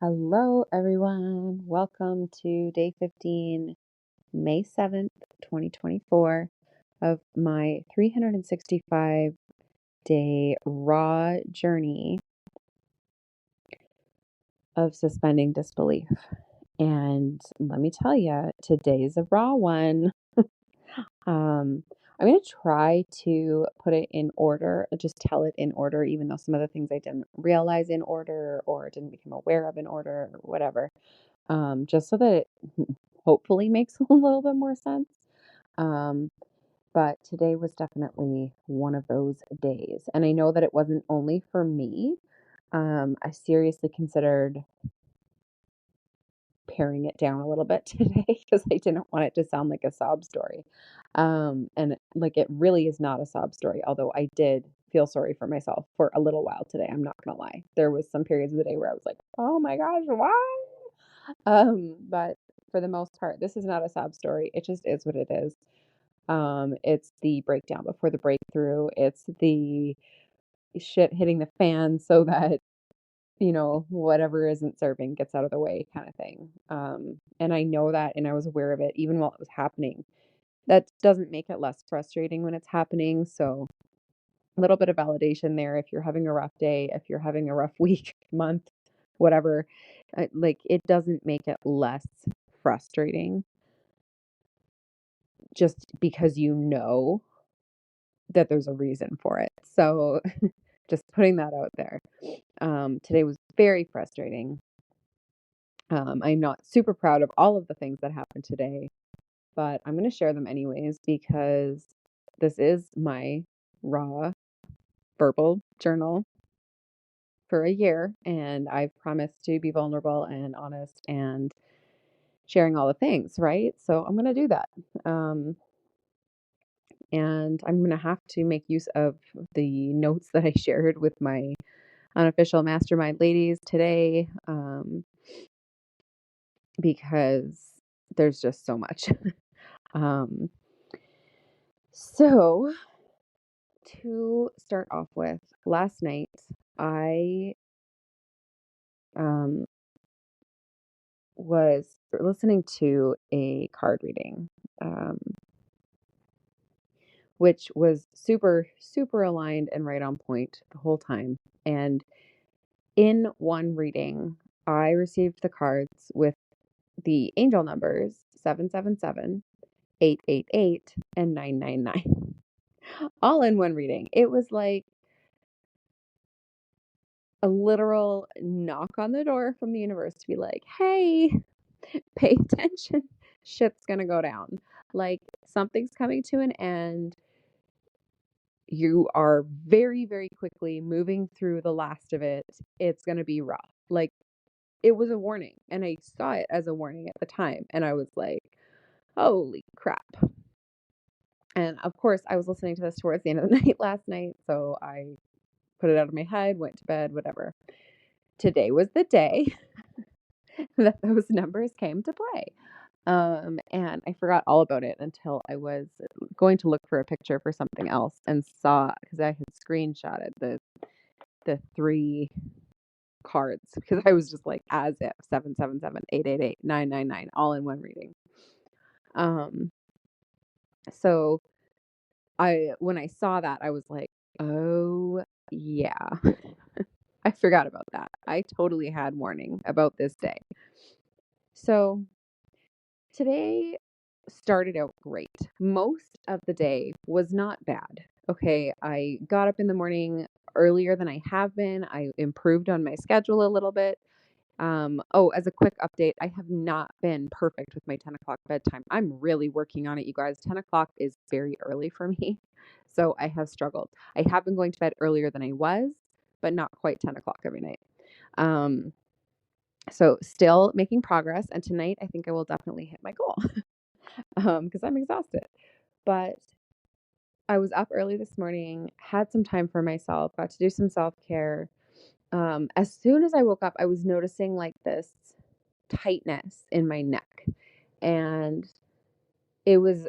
Hello, everyone. Welcome to day 15, May 7th, 2024, of my 365-day raw journey of suspending disbelief. And let me tell you, today's a raw one. Um, I'm going to try to put it in order, just tell it in order, even though some of the things I didn't realize in order or didn't become aware of in order or whatever. Just so that it hopefully makes a little bit more sense. Um, but today was definitely one of those days. And I know that it wasn't only for me. I seriously considered paring it down a little bit today because I didn't want it to sound like a sob story. And like it really is not a sob story, although I did feel sorry for myself for a little while today. I'm not gonna lie. There was some periods of the day where I was like, oh my gosh, why? But for the most part, this is not a sob story. It just is what it is. It's the breakdown before the breakthrough. It's the shit hitting the fan so that, whatever isn't serving gets out of the way kind of thing. And I know that, and I was aware of it even while it was happening. That doesn't make it less frustrating when it's happening. So a little bit of validation there. If you're having a rough day, if you're having a rough week, month, whatever, like it doesn't make it less frustrating just because you know that there's a reason for it. So just putting that out there. Today was very frustrating. I'm not super proud of all of the things that happened today, but I'm going to share them anyways because this is my raw verbal journal for a year, and I've promised to be vulnerable and honest and sharing all the things, right? So I'm going to do that. And I'm going to have to make use of the notes that I shared with my unofficial mastermind ladies today, because there's just so much. um, so, to start off with, last night I um, was listening to a card reading, um, which was super, super aligned and right on point the whole time. And in one reading, I received the cards with the angel numbers 777, 888, and 999, all in one reading. It was like a literal knock on the door from the universe to be like, hey, pay attention. Shit's going to go down. Like something's coming to an end. You are very, very quickly moving through the last of it. It's going to be rough. Like it was a warning. And I saw it as a warning at the time. And I was like, holy crap. And of course, I was listening to this towards the end of the night last night. So I put it out of my head, went to bed, whatever. Today was the day that those numbers came to play. And I forgot all about it until I was going to look for a picture for something else and saw, because I had screenshotted the three cards because I was just like, as if 777, 888, 999, all in one reading. So when I saw that, I was like, oh yeah, I forgot about that. I totally had warning about this day. So today started out great. Most of the day was not bad. Okay, I got up in the morning earlier than I have been. I improved on my schedule a little bit. As a quick update, I have not been perfect with my 10 o'clock bedtime. I'm really working on it, you guys. 10 o'clock is very early for me, so I have struggled. I have been going to bed earlier than I was, but not quite 10 o'clock every night. So still making progress, and tonight I think I will definitely hit my goal because I'm exhausted. But I was up early this morning, had some time for myself, got to do some self-care. As soon as I woke up, I was noticing like this tightness in my neck. And it was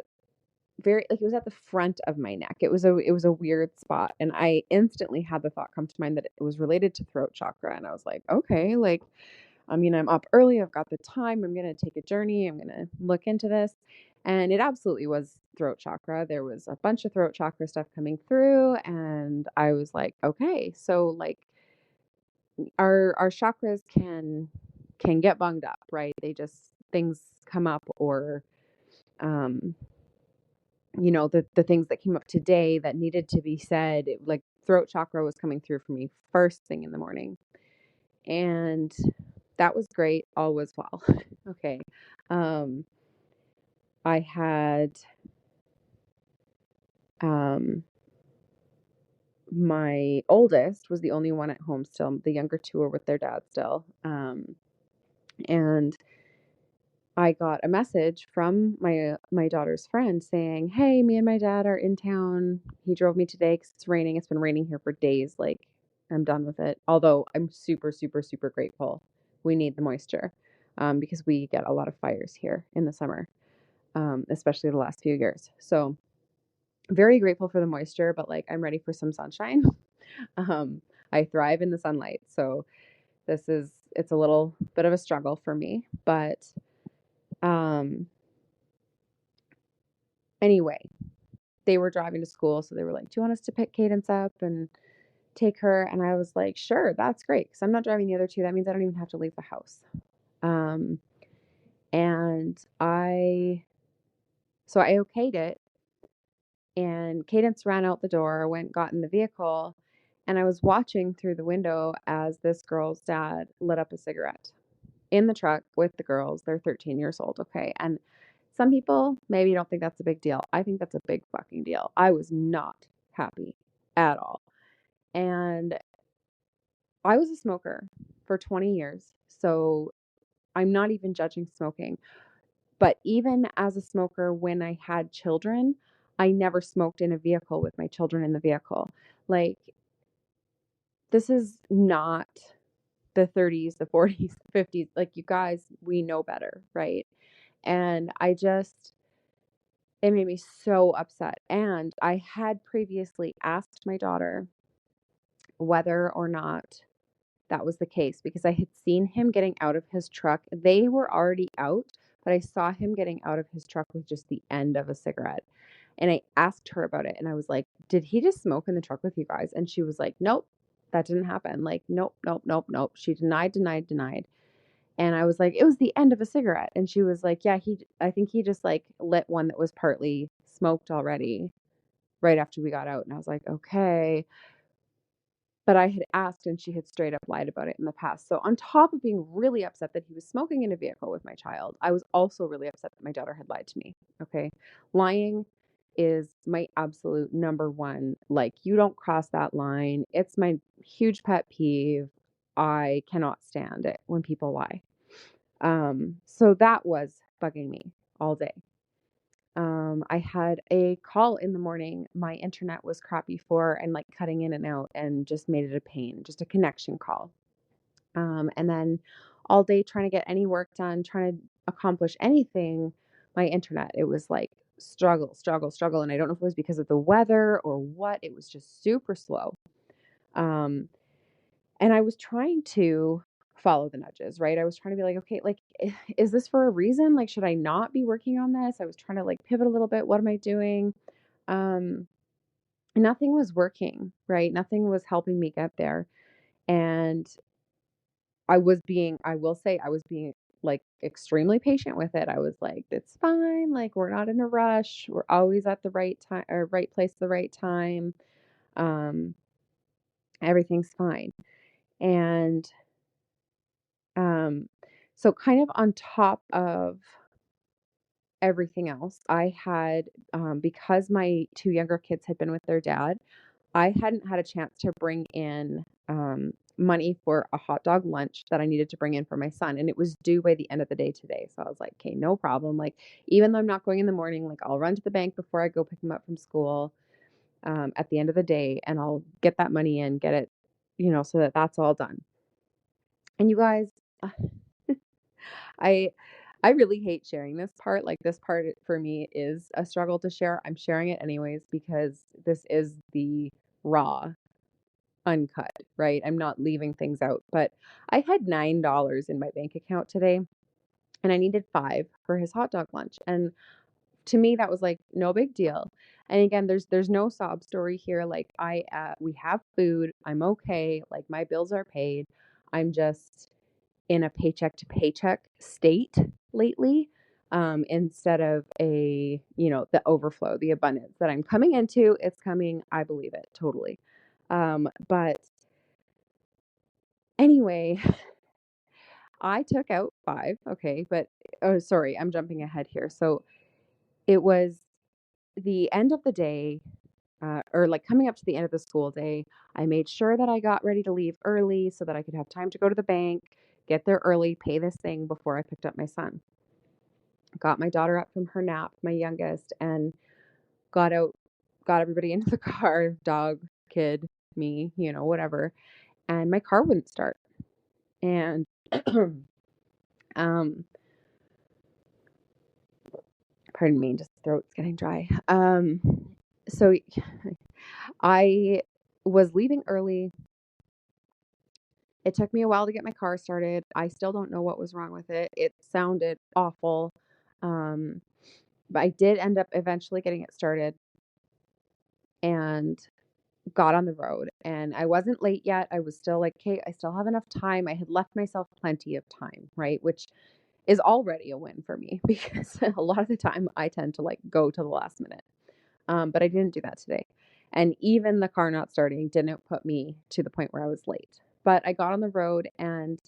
it was at the front of my neck. It was a weird spot. And I instantly had the thought come to mind that it was related to throat chakra. And I was like, okay, like I'm up early. I've got the time. I'm going to take a journey. I'm going to look into this. And it absolutely was throat chakra. There was a bunch of throat chakra stuff coming through. And I was like, okay, so like our chakras can get bunged up, right? They just, things come up, or um the things that came up today that needed to be said, like throat chakra was coming through for me first thing in the morning. And that was great. All was well. Okay. Um, I had um, my oldest was the only one at home still. The younger two are with their dad still. And I got a message from my daughter's friend saying, "Hey, me and my dad are in town. He drove me today because it's raining. It's been raining here for days. Like, I'm done with it." Although I'm super, super, super grateful. We need the moisture because we get a lot of fires here in the summer, especially the last few years. So very grateful for the moisture, but like I'm ready for some sunshine. I thrive in the sunlight, so it's a little bit of a struggle for me, but um, anyway, they were driving to school, so they were like, "Do you want us to pick Cadence up and take her?" And I was like, "Sure, that's great, because I'm not driving the other two. That means I don't even have to leave the house." Um, and I okayed it, and Cadence ran out the door, got in the vehicle, and I was watching through the window as this girl's dad lit up a cigarette in the truck with the girls. They're 13 years old, okay? And some people maybe don't think that's a big deal. I think that's a big fucking deal. I was not happy at all. And I was a smoker for 20 years. So I'm not even judging smoking. But even as a smoker, when I had children, I never smoked in a vehicle with my children in the vehicle. Like, this is not the 30s, the 40s, the 50s. Like, you guys, we know better, right? And it made me so upset. And I had previously asked my daughter whether or not that was the case, because I had seen him getting out of his truck. They were already out, but I saw him getting out of his truck with just the end of a cigarette. And I asked her about it, and I was like, "Did he just smoke in the truck with you guys?" And she was like, "Nope, that didn't happen." Like, nope, nope, nope, nope. She denied, denied, denied. And I was like, "It was the end of a cigarette." And she was like, "Yeah, I think he just like lit one that was partly smoked already right after we got out." And I was like, "Okay." But I had asked, and she had straight up lied about it in the past. So on top of being really upset that he was smoking in a vehicle with my child, I was also really upset that my daughter had lied to me. Okay. Lying is my absolute number one. Like, you don't cross that line. It's my huge pet peeve. I cannot stand it when people lie. So that was bugging me all day. I had a call in the morning. My internet was crappy and like cutting in and out, and just made it a pain, just a connection call. And then all day trying to get any work done, trying to accomplish anything, my internet, it was like struggle, struggle, struggle. And I don't know if it was because of the weather or what, it was just super slow. Um, and I was trying to follow the nudges, right? I was trying to be like, okay, like, is this for a reason? Like, should I not be working on this? I was trying to like pivot a little bit. What am I doing? Um, Nothing was working, right? Nothing was helping me get there. And I will say, I was being like extremely patient with it. I was like, it's fine. Like, we're not in a rush. We're always at the right time, or right place, at the right time. Um, Everything's fine. And Um, so kind of on top of everything else, I had, because my two younger kids had been with their dad, I hadn't had a chance to bring in money for a hot dog lunch that I needed to bring in for my son. And it was due by the end of the day today. So I was like, okay, no problem. Like, even though I'm not going in the morning, like, I'll run to the bank before I go pick him up from school at the end of the day, and I'll get that money in, get it, so that that's all done. And you guys, I I really hate sharing this part. Like, this part for me is a struggle to share. I'm sharing it anyways because this is the raw uncut, right? I'm not leaving things out. But I had $9 in my bank account today and I needed 5 for his hot dog lunch. And to me that was like no big deal. And again, there's no sob story here. Like we have food. I'm okay. Like my bills are paid. I'm just in a paycheck to paycheck state lately, instead of the overflow, the abundance that I'm coming into. It's coming. I believe it totally. But anyway, I took out 5. Okay. But, oh, sorry, I'm jumping ahead here. So it was the end of the day, or like coming up to the end of the school day. I made sure that I got ready to leave early so that I could have time to go to the bank, get there early, pay this thing before I picked up my son. Got my daughter up from her nap, my youngest, and got out, got everybody into the car, dog, kid, me, whatever. And my car wouldn't start. And um pardon me, just throat's getting dry. So I was leaving early. It took me a while to get my car started. I still don't know what was wrong with it. It sounded awful. Um, but I did end up eventually getting it started and got on the road. And I wasn't late yet. I was still like, okay, I still have enough time. I had left myself plenty of time, right? Which is already a win for me because a lot of the time I tend to like go to the last minute. But I didn't do that today. And even the car not starting didn't put me to the point where I was late. But I got on the road and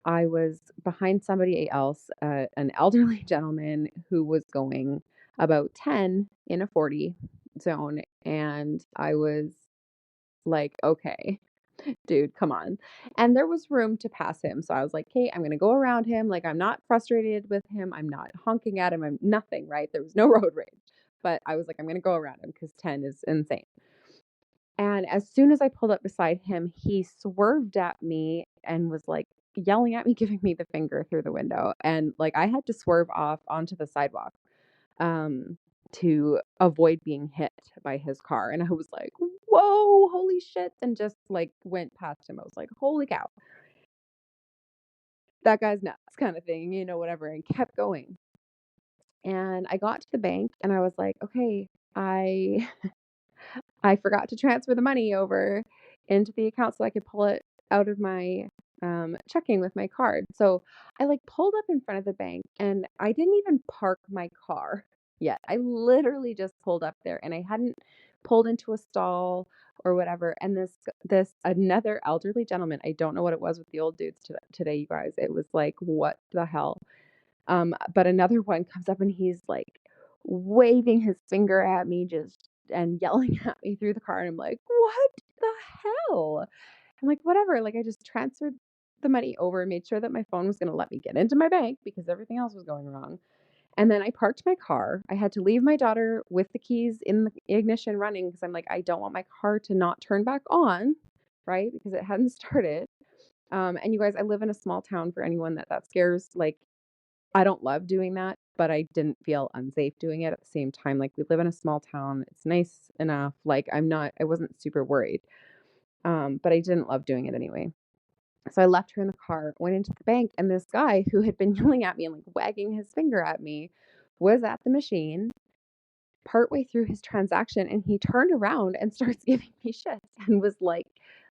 I was behind somebody else, an elderly gentleman who was going about 10 in a 40 zone. And I was like, okay, dude, come on. And there was room to pass him. So I was like, hey, I'm going to go around him. Like, I'm not frustrated with him. I'm not honking at him. I'm nothing, right? There was no road rage. But I was like, I'm going to go around him because 10 is insane. And as soon as I pulled up beside him, he swerved at me and was like yelling at me, giving me the finger through the window. And like I had to swerve off onto the sidewalk, um, to avoid being hit by his car. And I was like, whoa, holy shit. And just like went past him. I was like, holy cow, that guy's nuts, kind of thing, whatever. And kept going. And I got to the bank and I was like, okay, I I forgot to transfer the money over into the account so I could pull it out of my checking with my card. So I like pulled up in front of the bank and I didn't even park my car yet. I literally just pulled up there and I hadn't pulled into a stall or whatever. And this another elderly gentleman, I don't know what it was with the old dudes today, you guys. It was like, what the hell? But another one comes up and he's like waving his finger at me just and yelling at me through the car. And I'm like, what the hell? I'm like, whatever. Like, I just transferred the money over and made sure that my phone was going to let me get into my bank because everything else was going wrong. And then I parked my car. I had to leave my daughter with the keys in the ignition running because I'm like, I don't want my car to not turn back on, right? Because it hadn't started. And you guys, I live in a small town for anyone that scares. Like, I don't love doing that, but I didn't feel unsafe doing it at the same time. Like we live in a small town. It's nice enough. Like I wasn't super worried. But I didn't love doing it anyway. So I left her in the car, went into the bank, and this guy who had been yelling at me and like wagging his finger at me was at the machine partway through his transaction and he turned around and starts giving me shit and was like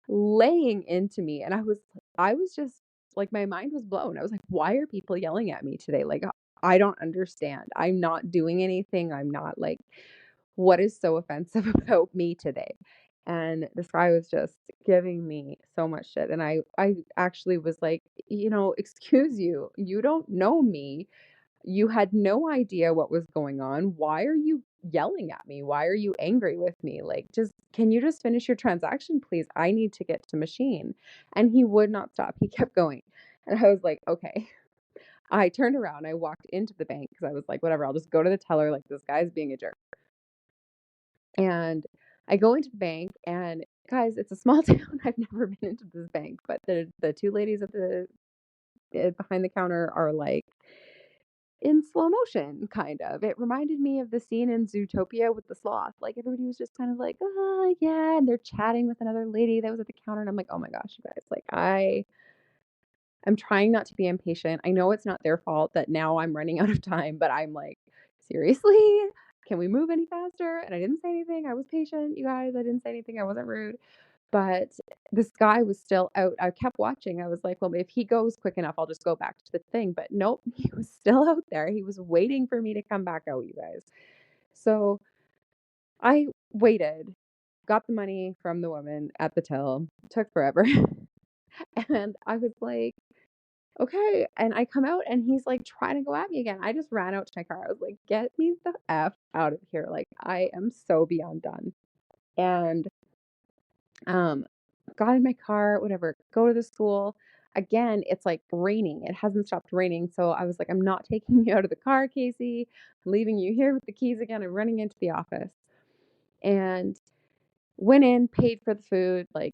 laying into me. And I was just like, my mind was blown. I was like, why are people yelling at me today? Like, I don't understand. I'm not doing anything. I'm not like, what is so offensive about me today? And this guy was just giving me so much shit. And I actually was like, excuse you, you don't know me. You had no idea what was going on. Why are you yelling at me? Why are you angry with me? Like, just can you just finish your transaction, please? I need to get to machine. And he would not stop. He kept going. And I was like, okay. I turned around. I walked into the bank because I was like, whatever, I'll just go to the teller. Like, this guy's being a jerk. And I go into the bank, and guys, it's a small town. I've never been into this bank, but the two ladies at the behind the counter are like in slow motion, kind of. It reminded me of the scene in Zootopia with the sloth. Like, everybody was just kind of like, "Ah, yeah," and they're chatting with another lady that was at the counter, and I'm like, "Oh my gosh, you guys, like, I'm trying not to be impatient. I know it's not their fault that now I'm running out of time, but I'm like, seriously? Can we move any faster?" And I didn't say anything. I was patient, you guys. I didn't say anything. I wasn't rude. But this guy was still out. I kept watching. I was like, well, if he goes quick enough, I'll just go back to the thing. But nope, he was still out there. He was waiting for me to come back out, you guys. So I waited, got the money from the woman at the till, took forever. And I was like, okay. And I come out and he's like trying to go at me again. I just ran out to my car. I was like, get me the F out of here. Like, I am so beyond done. And um got in my car, whatever, go to the school. Again, it's like raining. It hasn't stopped raining. So I was like, I'm not taking you out of the car, Casey. I'm leaving you here with the keys again. I'm running into the office. And went in, paid for the food, like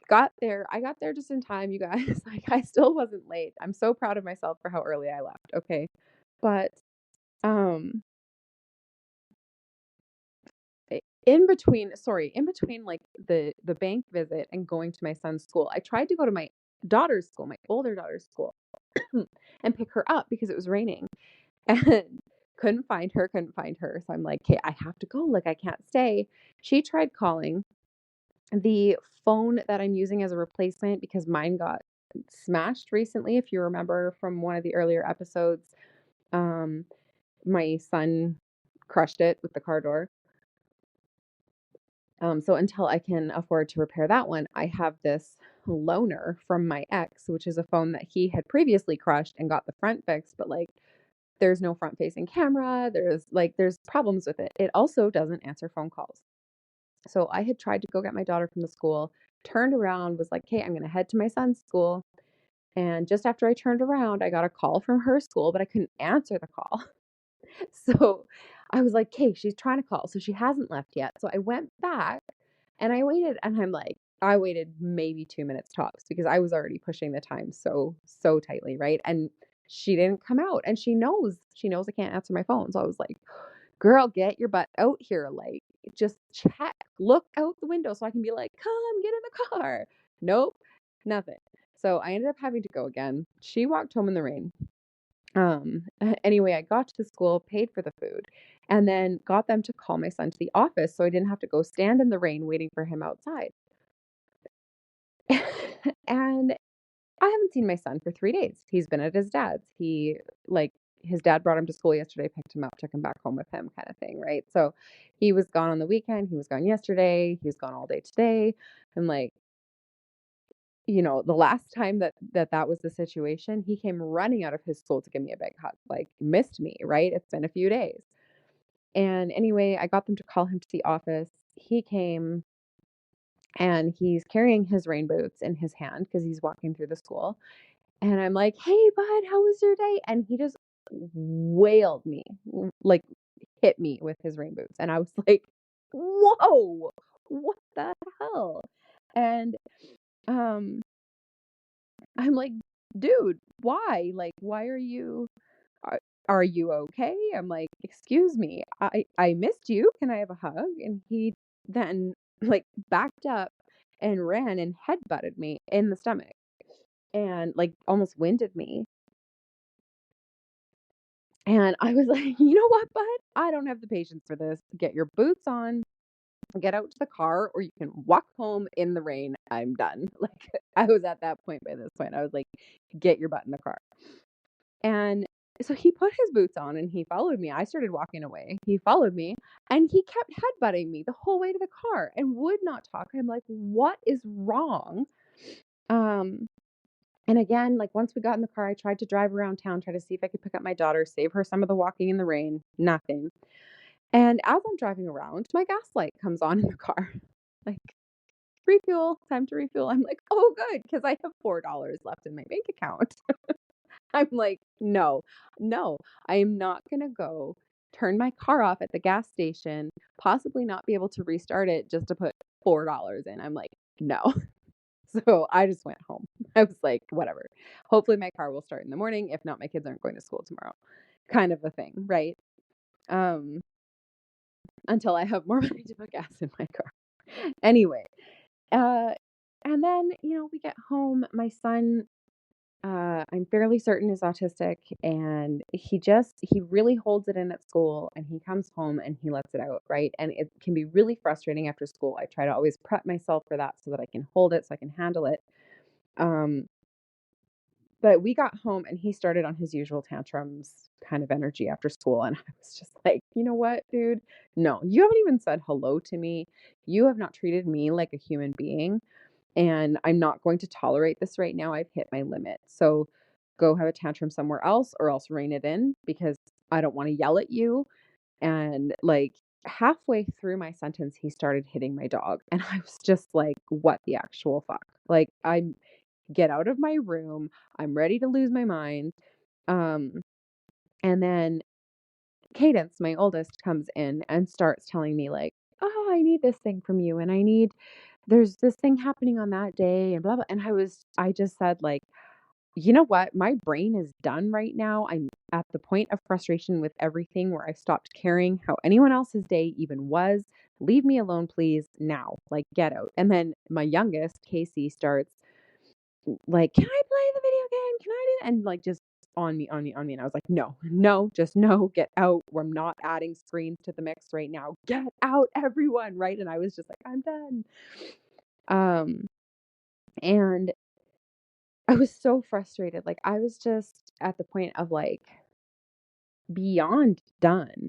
got there. I got there just in time, you guys. Like, I still wasn't late. I'm so proud of myself for how early I left. Okay. But um in between like the bank visit and going to my son's school, I tried to go to my daughter's school, my older daughter's school, and pick her up because it was raining, and couldn't find her. So I'm like, okay, I have to go. Like, I can't stay. She tried calling the phone that I'm using as a replacement because mine got smashed recently. If you remember from one of the earlier episodes, um, my son crushed it with the car door. So until I can afford to repair that one, I have this loaner from my ex, which is a phone that he had previously crushed and got the front fixed, but like there's no front facing camera. There's problems with it. It also doesn't answer phone calls. So I had tried to go get my daughter from the school, turned around, was like, "Hey, I'm going to head to my son's school." And just after I turned around, I got a call from her school, but I couldn't answer the call. So I was like, "Okay, she's trying to call." So she hasn't left yet. So I went back and I waited, and I'm like, I waited maybe 2 minutes tops because I was already pushing the time so tightly, right? And she didn't come out, and she knows I can't answer my phone. So I was like, "Girl, get your butt out here. Like, just check, look out the window so I can be like, come get in the car." Nope, nothing. So I ended up having to go again. She walked home in the rain. Anyway, I got to the school, paid for the food, and then got them to call my son to the office so I didn't have to go stand in the rain waiting for him outside. And I haven't seen my son for 3 days. He's been at his dad's. His dad brought him to school yesterday, picked him up, took him back home with him, kind of thing, right? So he was gone on the weekend. He was gone yesterday. He was gone all day today. And like, the last time that was the situation, he came running out of his school to give me a big hug, like missed me, right? It's been a few days. And anyway, I got them to call him to the office. He came and he's carrying his rain boots in his hand because he's walking through the school. And I'm like, "Hey, bud, how was your day?" And he just wailed me, like hit me with his rain boots. And I was like, "Whoa, what the hell?" And um, I'm like, "Dude, why? Like, why are, are you okay?" I'm like, "Excuse me, I missed you. Can I have a hug?" And he then like backed up and ran and headbutted me in the stomach and like almost winded me. And I was like, "You know what, bud? I don't have the patience for this. Get your boots on, get out to the car, or you can walk home in the rain. I'm done." Like, I was at that point by this point. I was like, "Get your butt in the car." And so he put his boots on and he followed me. I started walking away. He followed me and he kept headbutting me the whole way to the car and would not talk. I'm like, "What is wrong?" Um, and again, like once we got in the car, I tried to drive around town, try to see if I could pick up my daughter, save her some of the walking in the rain. Nothing. And as I'm driving around, my gas light comes on in the car. Like, refuel, time to refuel. I'm like, "Oh, good, because I have $4 left in my bank account." I'm like, "No, no, I am not going to go turn my car off at the gas station, possibly not be able to restart it just to put $4 in." I'm like, "No." So I just went home. I was like, whatever. Hopefully my car will start in the morning. If not, my kids aren't going to school tomorrow. kind of a thing, right? Um, until I have more money to put gas in my car. Anyway, uh, and then, we get home. My son, I'm fairly certain is autistic, and he really holds it in at school, and he comes home and he lets it out, right? And it can be really frustrating after school. I try to always prep myself for that so that I can hold it, so I can handle it. Um, but we got home and he started on his usual tantrums kind of energy after school. And I was just like, you know what, dude? No, you haven't even said hello to me. You have not treated me like a human being. And I'm not going to tolerate this right now. I've hit my limit. So go have a tantrum somewhere else or else rein it in because I don't want to yell at you. And like halfway through my sentence, he started hitting my dog. And I was just like, what the actual fuck? Like, get out of my room. I'm ready to lose my mind. Um, and then Cadence, my oldest, comes in and starts telling me like, "Oh, I need this thing from you, and there's this thing happening on that day, and blah blah." And I just said like, you know what? My brain is done right now. I'm at the point of frustration with everything where I stopped caring how anyone else's day even was. Leave me alone, please, now. Like, get out. And then my youngest, Casey, starts like, "Can I play the video game? Can I do that?" And like just on me, on me, on me. And I was like, no, no, just no, get out. We're not adding screens to the mix right now. Get out, everyone, right? And I was just like, I'm done. Um, and I was so frustrated. Like I was just at the point of like beyond done.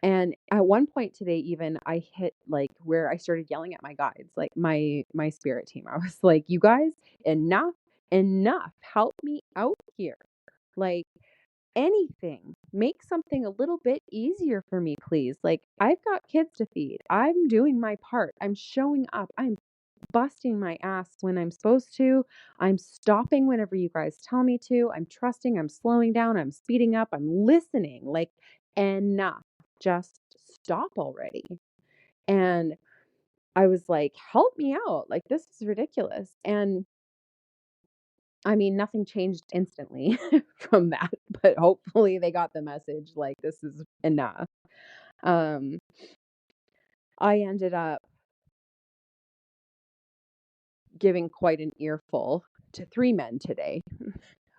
And at one point today, even I hit like where I started yelling at my guides, like my spirit team. I was like, you guys, enough, enough. Help me out here. Like anything. Make something a little bit easier for me, please. Like I've got kids to feed. I'm doing my part. I'm showing up. I'm busting my ass when I'm supposed to. I'm stopping whenever you guys tell me to. I'm trusting. I'm slowing down. I'm speeding up. I'm listening. Like enough. Just stop already. And I was like, help me out. Like, this is ridiculous. And I mean, nothing changed instantly from that, but hopefully they got the message like, this is enough. Um, I ended up giving quite an earful to 3 men today.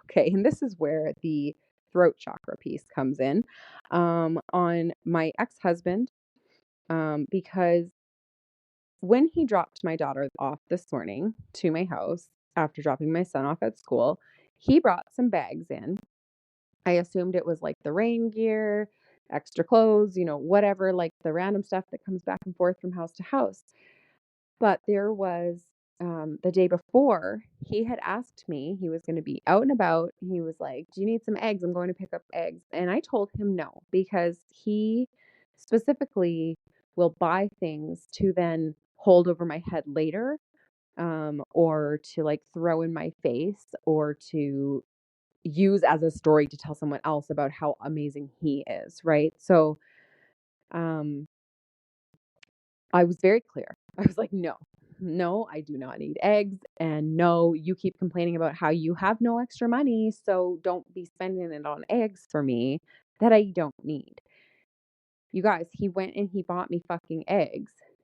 Okay, and this is where the throat chakra piece comes in, on my ex-husband, because when he dropped my daughter off this morning to my house after dropping my son off at school, he brought some bags in. I assumed it was like the rain gear, extra clothes, whatever, like the random stuff that comes back and forth from house to house. But there was the day before, he had asked me, he was going to be out and about. He was like, "Do you need some eggs? I'm going to pick up eggs." And I told him no, because he specifically will buy things to then hold over my head later, or to like throw in my face, or to use as a story to tell someone else about how amazing he is, right? So, um, I was very clear. I was like, no, no, I do not need eggs. And no, you keep complaining about how you have no extra money. So don't be spending it on eggs for me that I don't need. You guys, he went and he bought me fucking eggs.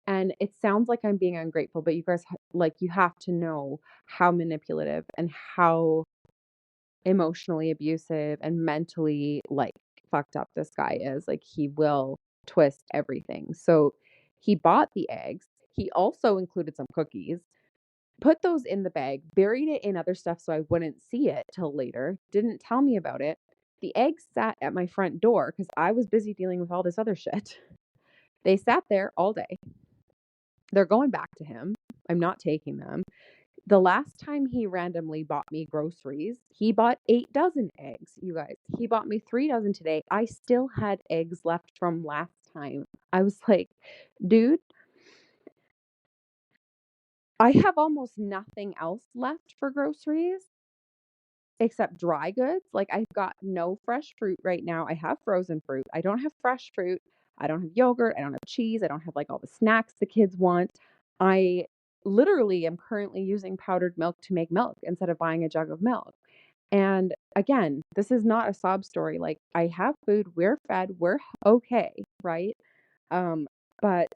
And it sounds like I'm being ungrateful, but you guys, like, you have to know how manipulative and how emotionally abusive and mentally like fucked up this guy is. Like he will twist everything. So he bought the eggs. He also included some cookies, put those in the bag, buried it in other stuff so I wouldn't see it till later, didn't tell me about it. The eggs sat at my front door because I was busy dealing with all this other shit. They sat there all day. They're going back to him. I'm not taking them. The last time he randomly bought me groceries, he bought 8 dozen eggs, you guys. He bought me 3 dozen today. I still had eggs left from last time. I was like, dude, I have almost nothing else left for groceries except dry goods. Like I've got no fresh fruit right now. I have frozen fruit. I don't have fresh fruit. I don't have yogurt. I don't have cheese. I don't have like all the snacks the kids want. I literally am currently using powdered milk to make milk instead of buying a jug of milk. And again, this is not a sob story. Like, I have food, we're fed, we're okay, right? Um, but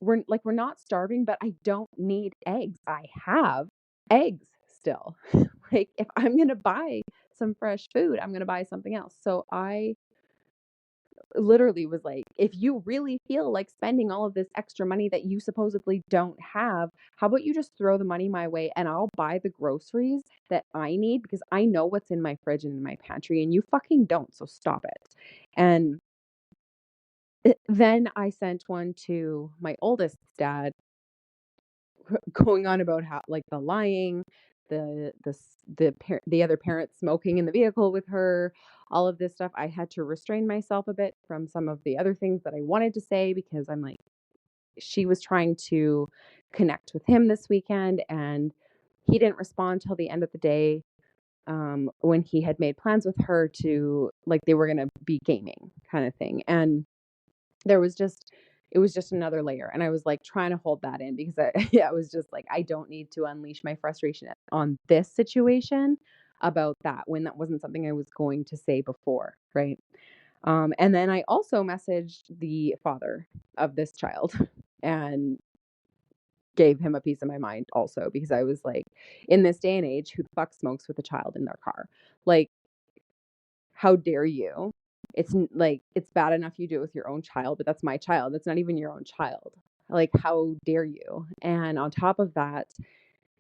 we're not starving, but I don't need eggs. I have eggs still. Like, if I'm gonna buy some fresh food, I'm gonna buy something else. So I literally was like, if you really feel like spending all of this extra money that you supposedly don't have, how about you just throw the money my way and I'll buy the groceries that I need because I know what's in my fridge and in my pantry and you fucking don't. So stop it. And then I sent one to my oldest dad going on about how, like, the lying, the other parent smoking in the vehicle with her, all of this stuff. I had to restrain myself a bit from some of the other things that I wanted to say because I'm like, she was trying to connect with him this weekend and he didn't respond till the end of the day, when he had made plans with her to, like, they were gonna be gaming kind of thing. And there was just it was just another layer, and I was, like, trying to hold that in because I yeah, I was just like, I don't need to unleash my frustration on this situation about that when that wasn't something I was going to say before, right? And then I also messaged the father of this child and gave him a piece of my mind also because I was like, in this day and age, who the fuck smokes with a child in their car? Like, how dare you? Like, it's bad enough you do it with your own child, but that's my child. That's not even your own child. Like, how dare you? And on top of that,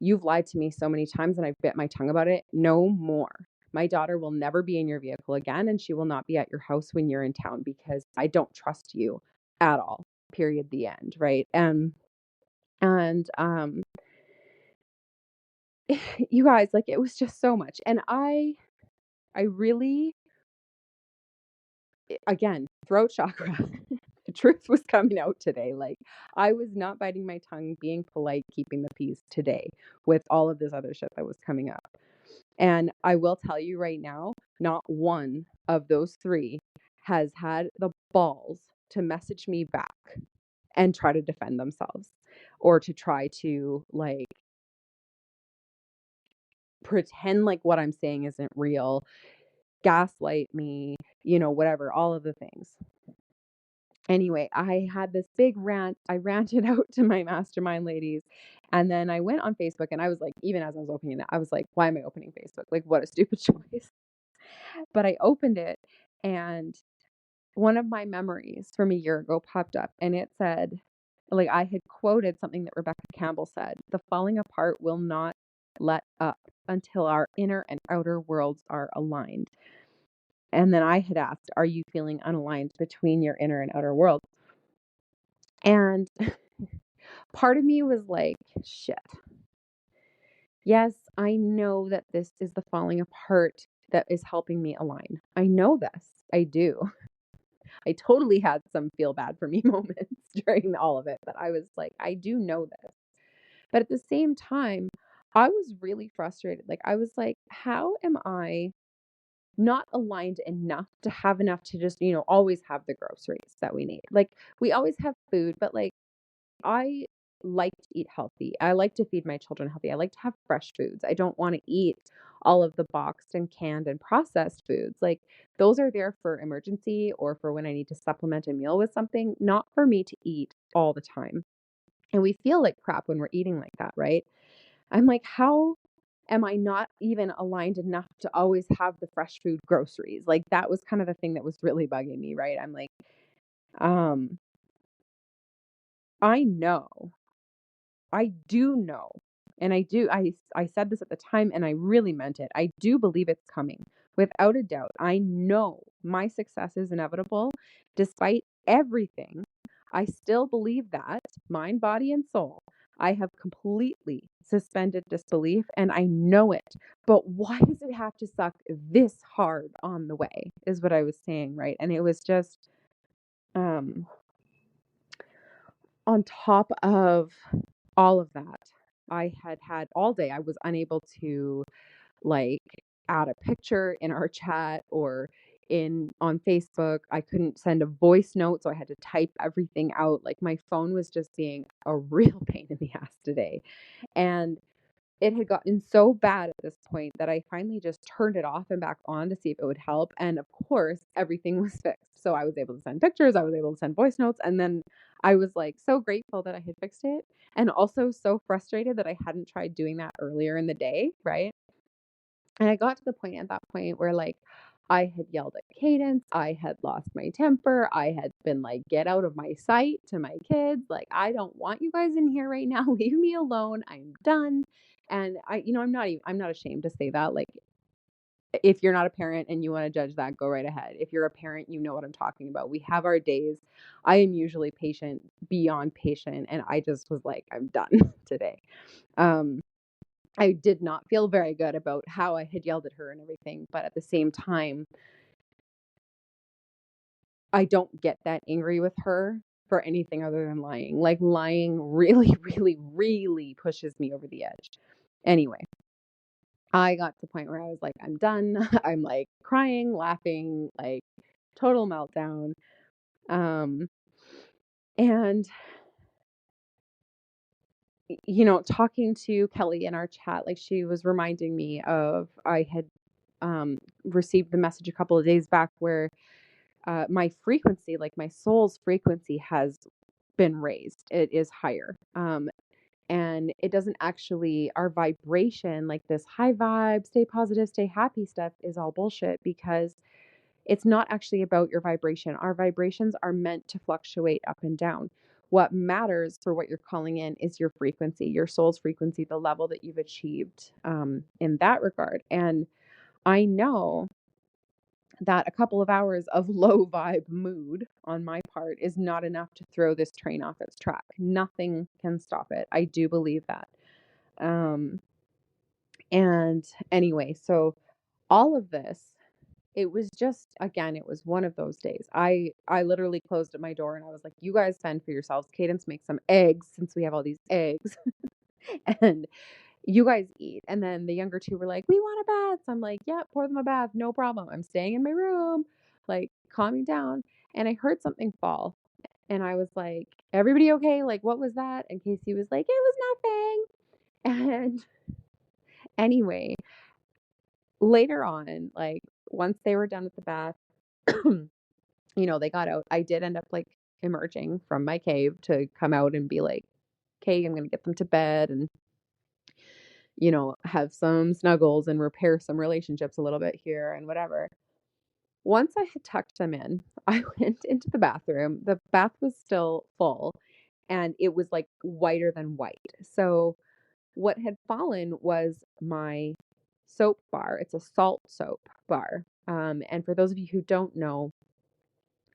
you've lied to me so many times and I've bit my tongue about it. No more. My daughter will never be in your vehicle again, and she will not be at your house when you're in town because I don't trust you at all. Period. The end. Right. And you guys, like, it was just so much. And I really, again, throat chakra. The truth was coming out today. Like, I was not biting my tongue, being polite, keeping the peace today with all of this other shit that was coming up. And I will tell you right now, not one of those three has had the balls to message me back and try to defend themselves or to try to, like, pretend like what I'm saying isn't real, gaslight me, whatever, all of the things. Anyway, I had this big rant. I ranted out to my mastermind ladies. And then I went on Facebook and I was like, even as I was opening it, I was like, why am I opening Facebook? Like, what a stupid choice. But I opened it and one of my memories from a year ago popped up and it said, like, I had quoted something that Rebecca Campbell said, the falling apart will not let up until our inner and outer worlds are aligned. And then I had asked, are you feeling unaligned between your inner and outer world? And part of me was like, shit. Yes, I know that this is the falling apart that is helping me align. I know this. I do. I totally had some feel bad for me moments during all of it, but I was like, I do know this. But at the same time, I was really frustrated. Like, I was like, how am I not aligned enough to have enough to just, always have the groceries that we need? Like, we always have food, but like, I like to eat healthy. I like to feed my children healthy. I like to have fresh foods. I don't want to eat all of the boxed and canned and processed foods. Like, those are there for emergency or for when I need to supplement a meal with something, not for me to eat all the time. And we feel like crap when we're eating like that, right? I'm like, how am I not even aligned enough to always have the fresh food groceries? Like, that was kind of the thing that was really bugging me, right? I'm like, um, I know I do know, and I said this at the time and I really meant it. I do believe it's coming. Without a doubt, I know my success is inevitable despite everything. I still believe that, mind, body, and soul. I have completely suspended disbelief and I know it. But why does it have to suck this hard on the way? Is what I was saying, right? And it was just um on top of all of that, I had all day, I was unable to, like, add a picture in our chat or in on Facebook. I couldn't send a voice note, so I had to type everything out. Like, my phone was just being a real pain in the ass today. And it had gotten so bad at this point that I finally just turned it off and back on to see if it would help. And of course, everything was fixed. So I was able to send pictures, I was able to send voice notes. And then I was like so grateful that I had fixed it. And also so frustrated that I hadn't tried doing that earlier in the day. Right. And I got to the point at that point where like I had yelled at Cadence, I had lost my temper, I had been like, get out of my sight to my kids. Like, I don't want you guys in here right now. Leave me alone. I'm done. And I'm not ashamed to say that. Like, if you're not a parent and you want to judge that, go right ahead. If you're a parent, you know what I'm talking about. We have our days. I am usually patient, beyond patient, and I just was like, I'm done today. Um, I did not feel very good about how I had yelled at her and everything, but at the same time, I don't get that angry with her for anything other than lying. Like lying really, really, really pushes me over the edge. Anyway, I got to the point where I was like, I'm done. I'm like crying, laughing, like total meltdown. Um, and talking to Kelly in our chat, like she was reminding me of I had received the message a couple of days back where my frequency, like my soul's frequency, has been raised. It is higher. And it doesn't actually, our vibration, like this high vibe, stay positive, stay happy stuff, is all bullshit because it's not actually about your vibration. Our vibrations are meant to fluctuate up and down. What matters for what you're calling in is your frequency, your soul's frequency, the level that you've achieved in that regard. And I know that a couple of hours of low vibe mood on my part is not enough to throw this train off its track. Nothing can stop it. I do believe that. Um, and anyway, so all of this, it was just, again, it was one of those days. I literally closed at my door and I was like, you guys fend for yourselves. Cadence, make some eggs since we have all these eggs. And you guys eat. And then the younger two were like, we want a bath. So I'm like, yeah, pour them a bath. No problem. I'm staying in my room, like calming down. And I heard something fall. And I was like, everybody okay? Like, what was that? And Casey was like, it was nothing. And anyway, later on, like once they were done with the bath, they got out. I did end up like emerging from my cave to come out and be like, okay, I'm going to get them to bed and have some snuggles and repair some relationships a little bit here and whatever. Once I had tucked them in, I went into the bathroom. The bath was still full and it was like whiter than white. So what had fallen was my soap bar. It's a salt soap bar. And for those of you who don't know,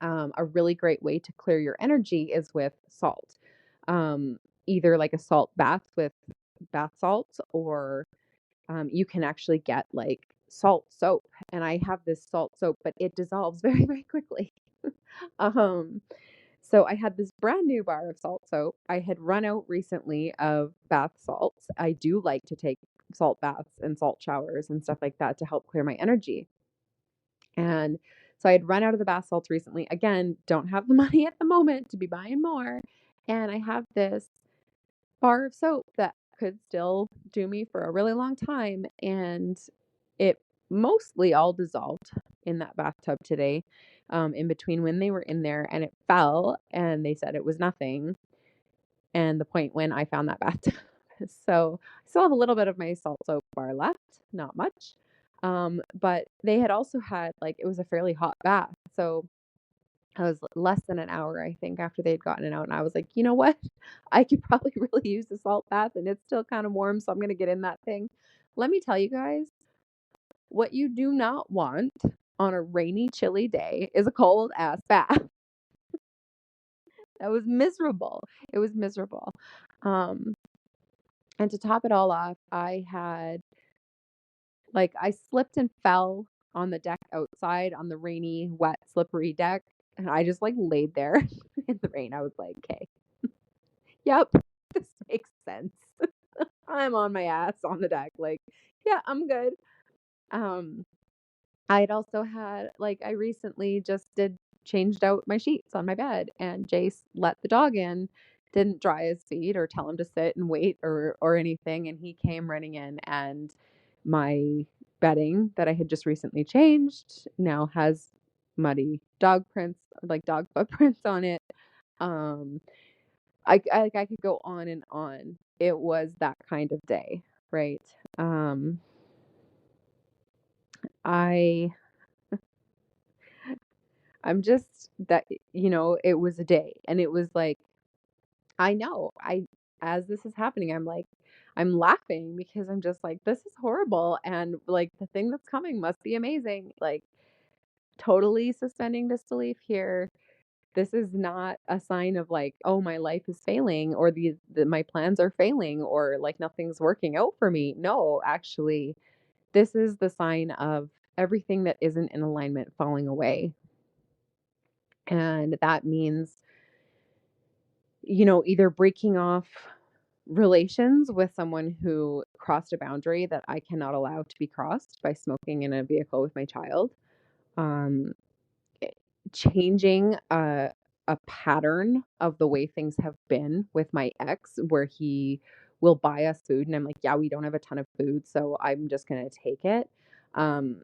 a really great way to clear your energy is with salt. Either like a salt bath with bath salts, or you can actually get like salt soap. And I have this salt soap, but it dissolves very, very quickly. um, so I had this brand new bar of salt soap. I had run out recently of bath salts. I do like to take salt baths and salt showers and stuff like that to help clear my energy. And so I had run out of the bath salts recently. Again, don't have the money at the moment to be buying more. And I have this bar of soap that could still do me for a really long time. And it mostly all dissolved in that bathtub today, in between when they were in there, and it fell and they said it was nothing. And the point when I found that bathtub. So I still have a little bit of my salt soap bar left, not much. But they had also had like it was a fairly hot bath. So I was less than an hour, I think, after they'd gotten it out. And I was like, you know what? I could probably really use a salt bath and it's still kind of warm. So I'm going to get in that thing. Let me tell you guys, what you do not want on a rainy, chilly day is a cold ass bath. That was miserable. It was miserable. Um, and to top it all off, I slipped and fell on the deck outside on the rainy, wet, slippery deck. And I just like laid there in the rain. I was like, okay, yep, this makes sense. I'm on my ass on the deck. Like, yeah, I'm good. Um, I'd also had I recently just changed out my sheets on my bed and Jace let the dog in didn't dry his feet or tell him to sit and wait or anything. And he came running in, and my bedding that I had just recently changed now has muddy dog prints, like dog footprints on it. Um, I could go on and on. It was that kind of day, right? Um, I I'm just that, it was a day, and it was like, I know. As this is happening, I'm laughing because I'm just like, this is horrible, and like the thing that's coming must be amazing. Like, totally suspending disbelief here. This is not a sign of like, oh, my life is failing, or my plans are failing, or like nothing's working out for me. No, actually, this is the sign of everything that isn't in alignment falling away. And that means, either breaking off relations with someone who crossed a boundary that I cannot allow to be crossed by smoking in a vehicle with my child. Um, Changing a pattern of the way things have been with my ex, where he will buy us food and I'm like, yeah, we don't have a ton of food, so I'm just gonna take it. Um,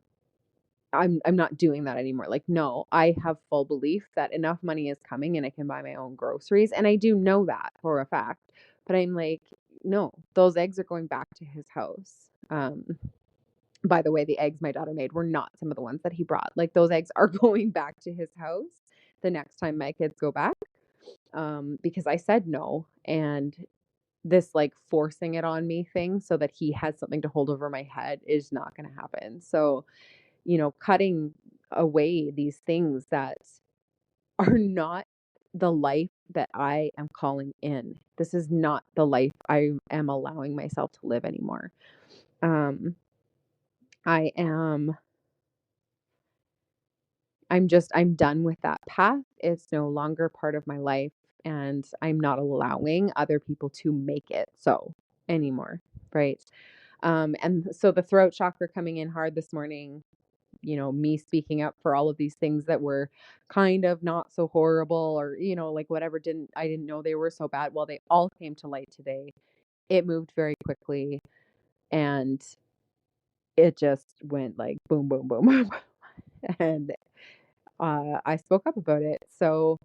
I'm not doing that anymore. Like, no, I have full belief that enough money is coming and I can buy my own groceries. And I do know that for a fact. But I'm like, no, those eggs are going back to his house. By the way, the eggs my daughter made were not some of the ones that he brought. Like, those eggs are going back to his house the next time my kids go back. Because I said no. And this like forcing it on me thing so that he has something to hold over my head is not going to happen. So, cutting away these things that are not the life that I am calling in. This is not the life I am allowing myself to live anymore. Um, I am, I'm done with that path. It's no longer part of my life, and I'm not allowing other people to make it so anymore. Right. And so the throat chakra coming in hard this morning, me speaking up for all of these things that were kind of not so horrible, or, like whatever, I didn't know they were so bad. Well, they all came to light today. It moved very quickly, and it just went like boom, boom, boom, boom. And I spoke up about it. So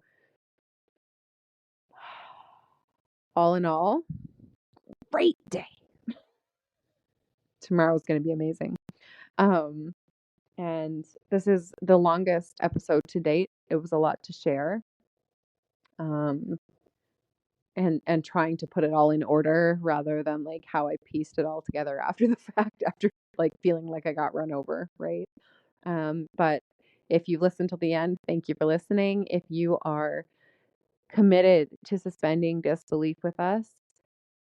all in all, great day. Tomorrow's going to be amazing. Um, and this is the longest episode to date. It was a lot to share. Um, and trying to put it all in order rather than like how I pieced it all together after the fact, after like feeling like I got run over, right? But if you listen till the end, thank you for listening. If you are committed to suspending disbelief with us,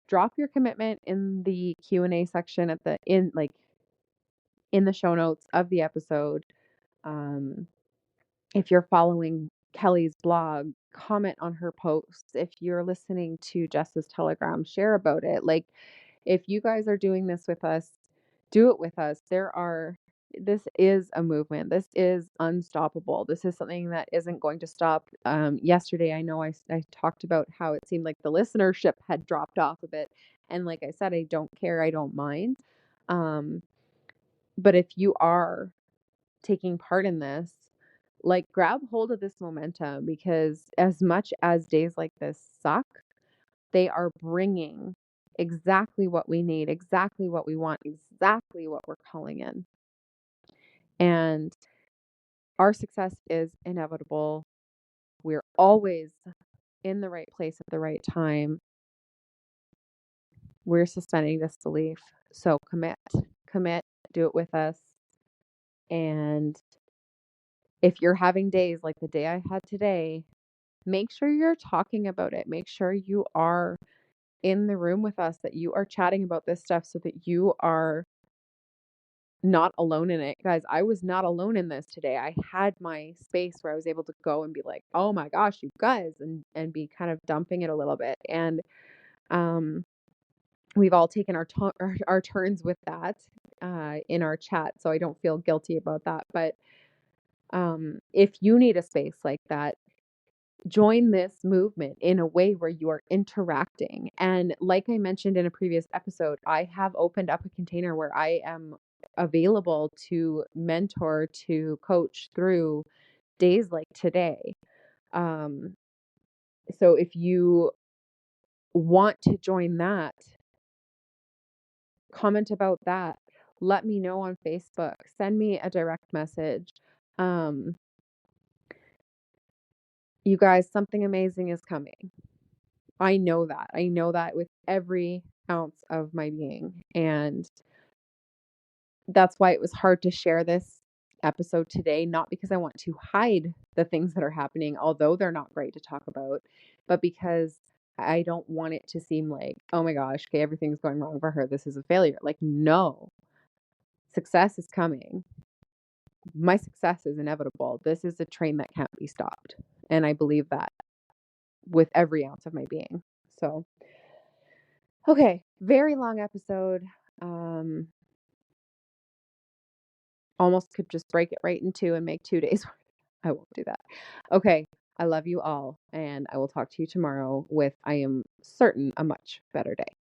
drop your commitment in the Q&A section in the show notes of the episode. Um, if you're following Kelly's blog, comment on her posts. If you're listening to Jess's Telegram, share about it. Like, if you guys are doing this with us, do it with us. This is a movement. This is unstoppable. This is something that isn't going to stop. Yesterday, I know I talked about how it seemed like the listenership had dropped off a bit. And like I said, I don't care. I don't mind. Um, but if you are taking part in this, like, grab hold of this momentum, because as much as days like this suck, they are bringing exactly what we need, exactly what we want, exactly what we're calling in. And our success is inevitable. We're always in the right place at the right time. We're suspending disbelief. So commit, do it with us. And if you're having days like the day I had today, make sure you're talking about it. Make sure you are in the room with us, that you are chatting about this stuff, so that you are not alone in it. Guys, I was not alone in this today. I had my space where I was able to go and be like, oh my gosh, you guys, and be kind of dumping it a little bit. And um, we've all taken our turns with that in our chat. So I don't feel guilty about that. But if you need a space like that, join this movement in a way where you are interacting. And like I mentioned in a previous episode, I have opened up a container where I am available to mentor, to coach through days like today. Um, so if you want to join that, comment about that. Let me know on Facebook. Send me a direct message. Um, you guys, something amazing is coming. I know that. I know that with every ounce of my being. And that's why it was hard to share this episode today, not because I want to hide the things that are happening, although they're not great to talk about, but because I don't want it to seem like, oh my gosh, okay, everything's going wrong for her. This is a failure. Like, no, success is coming. My success is inevitable. This is a train that can't be stopped. And I believe that with every ounce of my being. So, okay, very long episode. Almost could just break it right in two and make 2 days. I won't do that. Okay, I love you all, and I will talk to you tomorrow with, I am certain, a much better day.